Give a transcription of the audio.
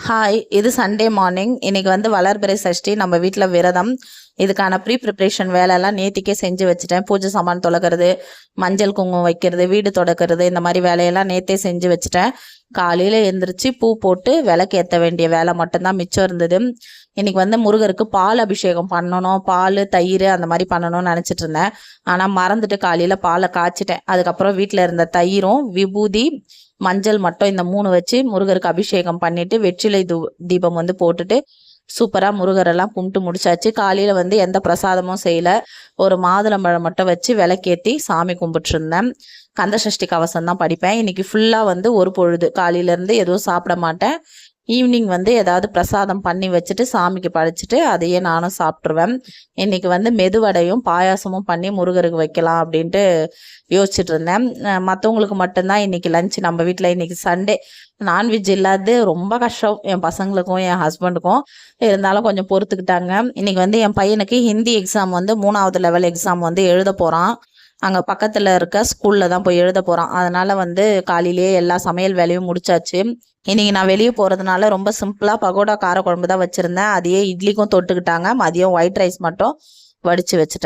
Hi, இது Sunday morning. இன்னைக்கு வந்து வளர்பிறை சஷ்டி, நம்ம வீட்டில் விரதம். இதுக்கான ப்ரிப்ரேஷன் வேலையெல்லாம் நேத்திக்கே செஞ்சு வச்சுட்டேன். பூஜை சாமான் தொலைக்கிறது, மஞ்சள் குங்குமம் வைக்கிறது, வீடு தொடக்கிறது, இந்த மாதிரி வேலையெல்லாம் நேத்தே செஞ்சு வச்சுட்டேன். காலையில் எழுந்திரிச்சு பூ போட்டு விளக்கு ஏற்ற வேண்டிய வேலை மட்டும்தான் மிச்சம் இருந்தது. இன்னைக்கு வந்து முருகருக்கு பால் அபிஷேகம் பண்ணணும், பால் தயிர் அந்த மாதிரி பண்ணணும்னு நினச்சிட்டு இருந்தேன். ஆனால் மறந்துட்டு காலையில் பாலை காய்ச்சிட்டேன். அதுக்கப்புறம் வீட்டில் இருந்த தயிரும் விபூதி மஞ்சள் மட்டும் இந்த 3 வச்சு முருகருக்கு அபிஷேகம் பண்ணிட்டு வெற்றிலை தீபம் வந்து போட்டுட்டு சூப்பராக முருகரெல்லாம் கும்பிட்டு முடிச்சாச்சு. காலையில் வந்து எந்த பிரசாதமும் செய்யலை, ஒரு மாதுளம்பழம் மட்டும் வச்சு விளக்கேற்றி சாமி கும்பிட்டுருந்தேன். கந்தசஷ்டி கவசம் தான் படிப்பேன். இன்னைக்கு ஃபுல்லாக வந்து ஒரு பொழுது காலையிலேருந்து எதுவும் சாப்பிட மாட்டேன். ஈவினிங் வந்து ஏதாவது பிரசாதம் பண்ணி வச்சுட்டு சாமிக்கு படைச்சிட்டு அதையே நானும் சாப்பிட்ருவேன். இன்னைக்கு வந்து மெதுவடையும் பாயாசமும் பண்ணி முருகருக்கு வைக்கலாம் அப்படின்ட்டு யோசிச்சுட்டு இருந்தேன். மற்றவங்களுக்கு மட்டும்தான் இன்னைக்கு லஞ்ச். நம்ம வீட்டில் இன்னைக்கு சண்டே நான்வெஜ் இல்லாது ரொம்ப கஷ்டம் என் பசங்களுக்கும் என் ஹஸ்பண்டுக்கும். இருந்தாலும் கொஞ்சம் பொறுத்துக்கிட்டாங்க. இன்னைக்கு வந்து என் பையனுக்கு ஹிந்தி எக்ஸாம் வந்து 3வது லெவல் எக்ஸாம் வந்து எழுத போகிறான். அங்கே பக்கத்தில் இருக்க ஸ்கூலில் தான் போய் எழுத போகிறான். அதனால் வந்து காலையிலேயே எல்லா சமையல் வேலையும் முடிச்சாச்சு. இன்றைக்கி நான் வெளியே போகிறதுனால ரொம்ப சிம்பிளாக பகோடா காரக்குழம்பு தான் வச்சுருந்தேன். அதையே இட்லிக்கும் தொட்டுக்கிட்டாங்க. மதியம் ஒயிட் ரைஸ் மட்டும் வடித்து வச்சுட்டேன்.